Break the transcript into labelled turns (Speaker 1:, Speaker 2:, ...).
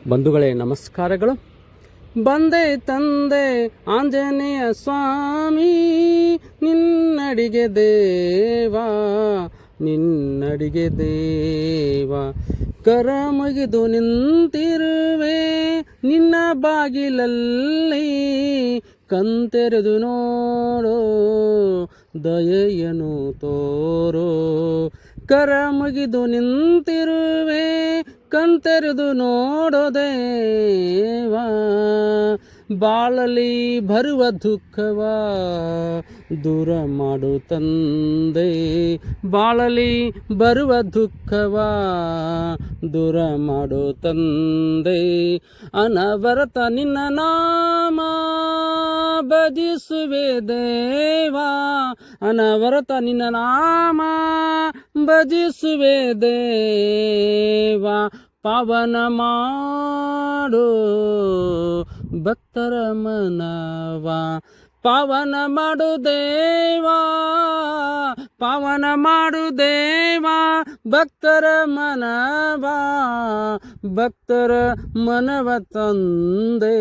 Speaker 1: ಬಂಧುಗಳೇ ನಮಸ್ಕಾರಗಳು. ಬಂದೆ ತಂದೆ ಆಂಜನೇಯ ಸ್ವಾಮಿ, ನಿನ್ನಡಿಗೆ ದೇವಾ ನಿನ್ನಡಿಗೆ ದೇವಾ, ಕರ ಮುಗಿದು ನಿಂತಿರುವೆ ನಿನ್ನ ಬಾಗಿಲಲ್ಲಿ, ಕಣ್ತೆರೆದು ನೋಡೋ ದಯೆಯನು ತೋರೋ. ಕರ ಮುಗಿದು ನಿಂತಿರುವೆ ಕಣ್ತೆರೆದು ನೋಡೋ ದೇವಾ, ಬಾಳಲಿ ಬರುವ ದುಃಖವ ದೂರ ಮಾಡು ತಂದೆ, ಬಾಳಲಿ ಬರುವ ದುಃಖವ ದೂರ ಮಾಡು ತಂದೆ. ಅನವರತ ನಿನ್ನ ನಾಮ ಭಜಿಸುವೆ ದೇವಾ, ಅನವರತ ನಿನ್ನ ನಾಮ ಭಜಿಸುವೆ ದೇವಾ, ಪಾವನ ಮಾಡು ಭಕ್ತರ ಮನವ, ಪಾವನ ಮಾಡು ದೇವಾ, ಪಾವನ ಮಾಡು ದೇವಾ, ಭಕ್ತರ ಮನವ, ಭಕ್ತರ ಮನವ ತಂದೆ.